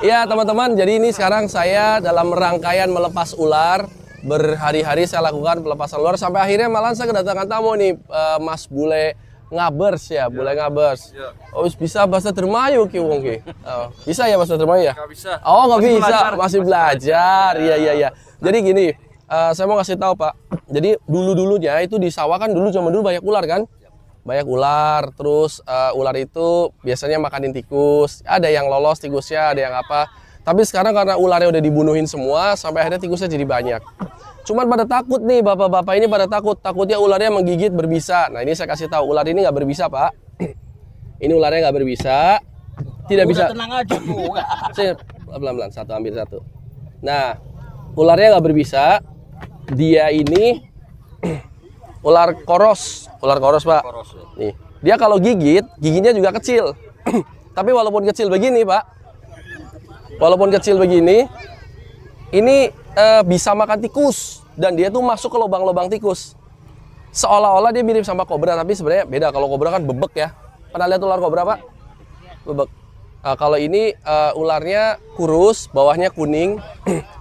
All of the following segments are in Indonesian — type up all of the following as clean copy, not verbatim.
Iya teman-teman, jadi ini sekarang saya dalam rangkaian melepas ular. Berhari-hari saya lakukan pelepasan ular sampai akhirnya malah saya kedatangan tamu nih, Mas Bule Ngabers ya, Bule Ngabers. Oh bisa bahasa Dermayu ki wong ki. Oh, bisa ya bahasa Dermayu ya? Nggak bisa. Oh nggak bisa, Belajar. masih belajar. Iya. Jadi gini, saya mau kasih tahu Pak. Jadi dulunya itu di sawah kan zaman dulu banyak ular kan? Banyak ular, terus ular itu biasanya makanin tikus. Ada yang lolos tikusnya, ada yang apa. Tapi sekarang karena ularnya udah dibunuhin semua, sampai akhirnya tikusnya jadi banyak. Cuman pada takut nih, bapak-bapak ini pada takutnya ularnya menggigit berbisa. Nah ini saya kasih tahu, ular ini nggak berbisa Pak. Ini ularnya nggak berbisa, tidak bisa. Tenang aja tuh. Saya pelan-pelan, ambil satu. Nah, ularnya nggak berbisa. Dia ini ular koros Pak. Nih, dia kalau gigit, giginya juga kecil. Tapi walaupun kecil begini Pak, ini bisa makan tikus dan dia tuh masuk ke lubang-lubang tikus. Seolah-olah dia mirip sama kobra, tapi sebenarnya beda. Kalau kobra kan bebek ya. Pernah lihat ular kobra Pak? Bebek. Kalau ini ularnya kurus, bawahnya kuning,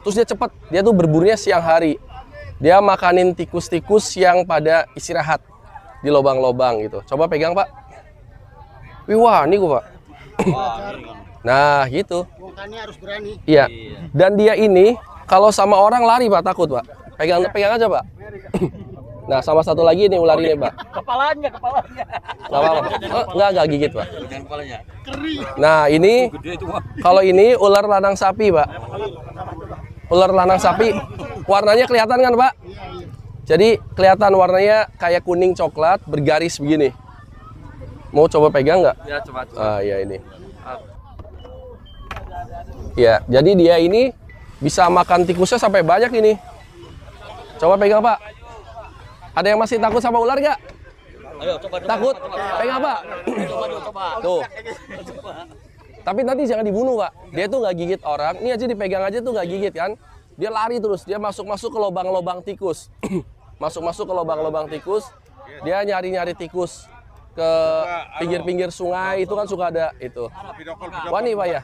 terus dia cepat. Dia tuh berburunya siang hari. Dia makanin tikus-tikus yang pada istirahat di lubang-lubang gitu. Coba pegang Pak. Wah, ini gua Pak. Nah, gitu. Harus berani. Iya. Dan dia ini kalau sama orang lari Pak, takut Pak. Pegang aja Pak. Nah, sama satu lagi nih ular ini Pak. Kepalanya. Nggak apa-apa. Nggak gigit Pak. Kepalanya. Keri. Nah, ini kalau ini ular lanang sapi Pak. Ular lanang sapi, warnanya kelihatan kan Pak? Jadi kelihatan warnanya kayak kuning coklat, bergaris begini. Mau coba pegang nggak? Ya, coba. Ya ini. Ya, jadi dia ini bisa makan tikusnya sampai banyak ini. Coba pegang Pak. Ada yang masih takut sama ular nggak? Ayo, coba. Takut? Pegang Pak. Coba. Tuh. Tapi nanti jangan dibunuh Pak. Dia tuh nggak gigit orang. Ini aja dipegang aja tuh nggak gigit kan. Dia lari terus. Dia masuk ke lubang-lubang tikus. masuk ke lubang-lubang tikus. Dia nyari tikus ke pinggir-pinggir sungai. Itu kan suka ada itu. Wani Pak ya.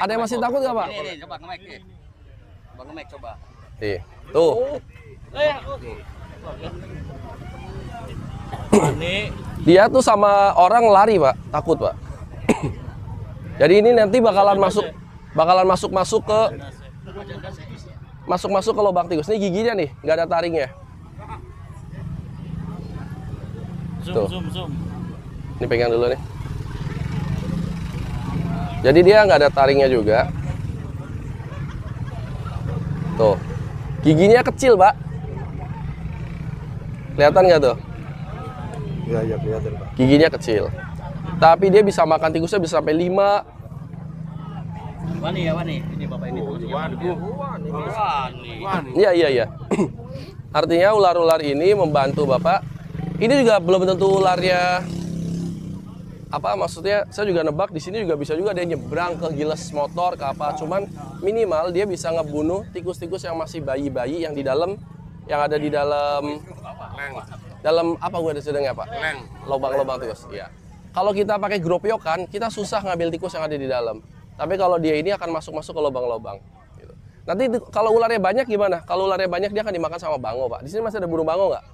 Ada yang masih takut nggak Pak? Ini, coba nge-mic. Coba nge-mic, coba. Tuh. Dia tuh sama orang lari Pak. Takut Pak. Jadi ini nanti bakalan masuk ke lubang tikus. Ini giginya nih, nggak ada taringnya. Zoom. Ini pegang dulu nih. Jadi dia nggak ada taringnya juga. Tuh, giginya kecil Pak. Kelihatan nggak tuh? Iya kelihatan Pak. Giginya kecil. Tapi dia bisa makan tikusnya bisa sampai 5. Wani. Ini Bapak ini. Wani. Iya. Artinya ular-ular ini membantu Bapak. Ini juga belum tentu ularnya maksudnya saya juga nebak di sini juga bisa juga dia nyebrang ke giles motor ke apa. Cuman minimal dia bisa ngebunuh tikus-tikus yang masih bayi-bayi yang ada di dalam apa gue ada sedangnya Pak? Lubang-lubang tikus. Iya. Kalau kita pakai gropiokan, kita susah ngambil tikus yang ada di dalam. Tapi kalau dia ini akan masuk ke lubang-lubang. Gitu. Nanti kalau ularnya banyak gimana? Kalau ularnya banyak dia akan dimakan sama bango Pak. Di sini masih ada burung bango nggak?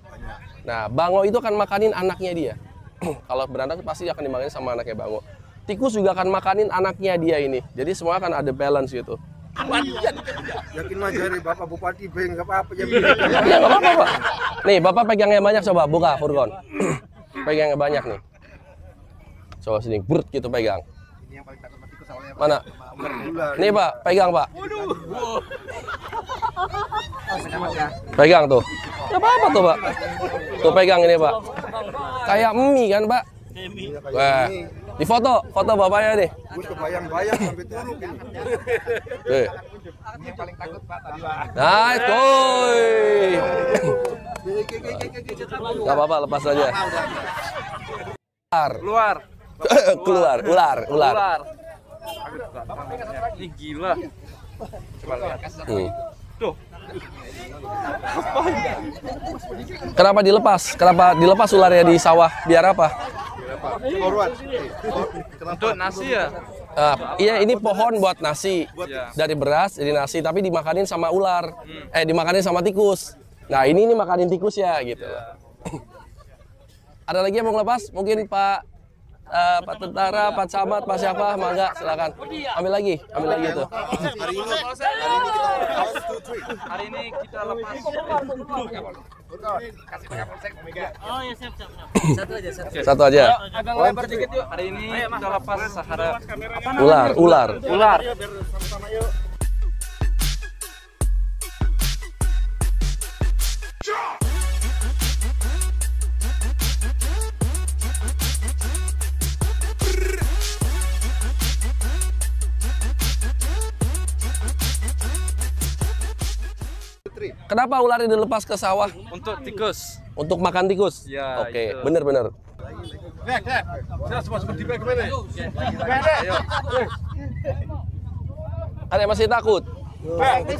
Nah, bango itu akan makanin anaknya dia. Kalau beranak pasti akan dimakanin sama anaknya bango. Tikus juga akan makanin anaknya dia ini. Jadi semua akan ada balance gitu. Yakin mah jari Bapak Bupati beng nggak apa-apa ya. Iya nggak apa-apa Pak. Nih Bapak pegang yang banyak coba buka furgon. Pegang yang banyak nih. Coba sini, brut gitu pegang. Ini yang paling takut sama tikus awalnya. Mana? Nih Pak, pegang Pak. Pegang tuh. Gak apa-apa tuh Pak. Tuh pegang ini Pak. Kayak mie kan Pak. Wah, di foto bapaknya nih. Gue kebayang-bayang sampai turun ini. Tuh. Ini yang paling takut Pak tadi. Nah, coy. Gak apa-apa, lepas aja. Keluar, ular. Ini gila. Coba lihat. Tuh. Kenapa dilepas ularnya di sawah? Biar apa? Forward. Untuk nasi ya. Iya, ini pohon buat nasi. Ya. Dari beras jadi nasi, tapi dimakanin sama ular. Dimakanin sama tikus. Nah, ini makanin tikus ya gitu. Ada lagi yang mau ngelepas? Mungkin Pak Tentara, Pak Camat, Pak siapa? Mangga, silakan. Ambil lagi itu. Hari ini kita lepas. Satu aja. Agak lebar dikit yuk. Hari ini kita lepas Sahara. Ular. Kenapa ular ini dilepas ke sawah? Untuk tikus. Untuk makan tikus? Ya, Oke, itu. bener. Ada yang masih takut? Wah ini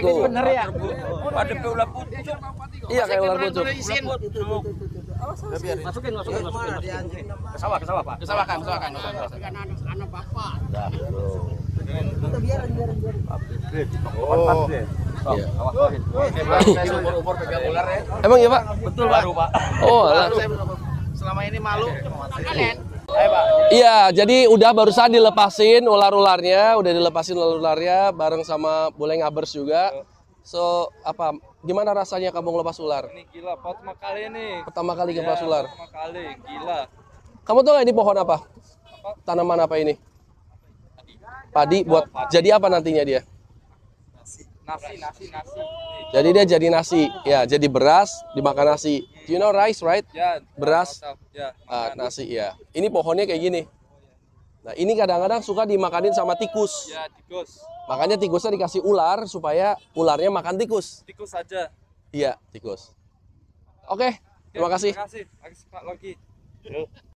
tuh. Pada ular pucuk. Iya kayak ular pucuk. Masukin. Ke sawah Pak. Ke sawah kan. Emang ya Pak? Betul baru Pak. Oh, alah. Selama ini malu. Iya, jadi udah barusan dilepasin ular-ularnya bareng sama bule ngabers juga. So, gimana rasanya kamu ngelepas ular? Ini gila, pertama kali nih. Pertama kali ngelepas ular. Pertama kali, gila. Kamu tahu nggak ini pohon apa? Tanaman apa ini? Padi buat jadi apa nantinya dia? Nasi. Jadi dia jadi nasi. Ya, jadi beras dimakan nasi. Do you know rice, right? Ya, Beras. Ya. Nasi ya. Ini pohonnya kayak gini. Nah, ini kadang-kadang suka dimakanin sama tikus. Ya, tikus. Makanya tikusnya dikasih ular supaya ularnya makan tikus. Tikus aja. Iya, tikus. Oke, terima kasih. Terima kasih. Pak Loki.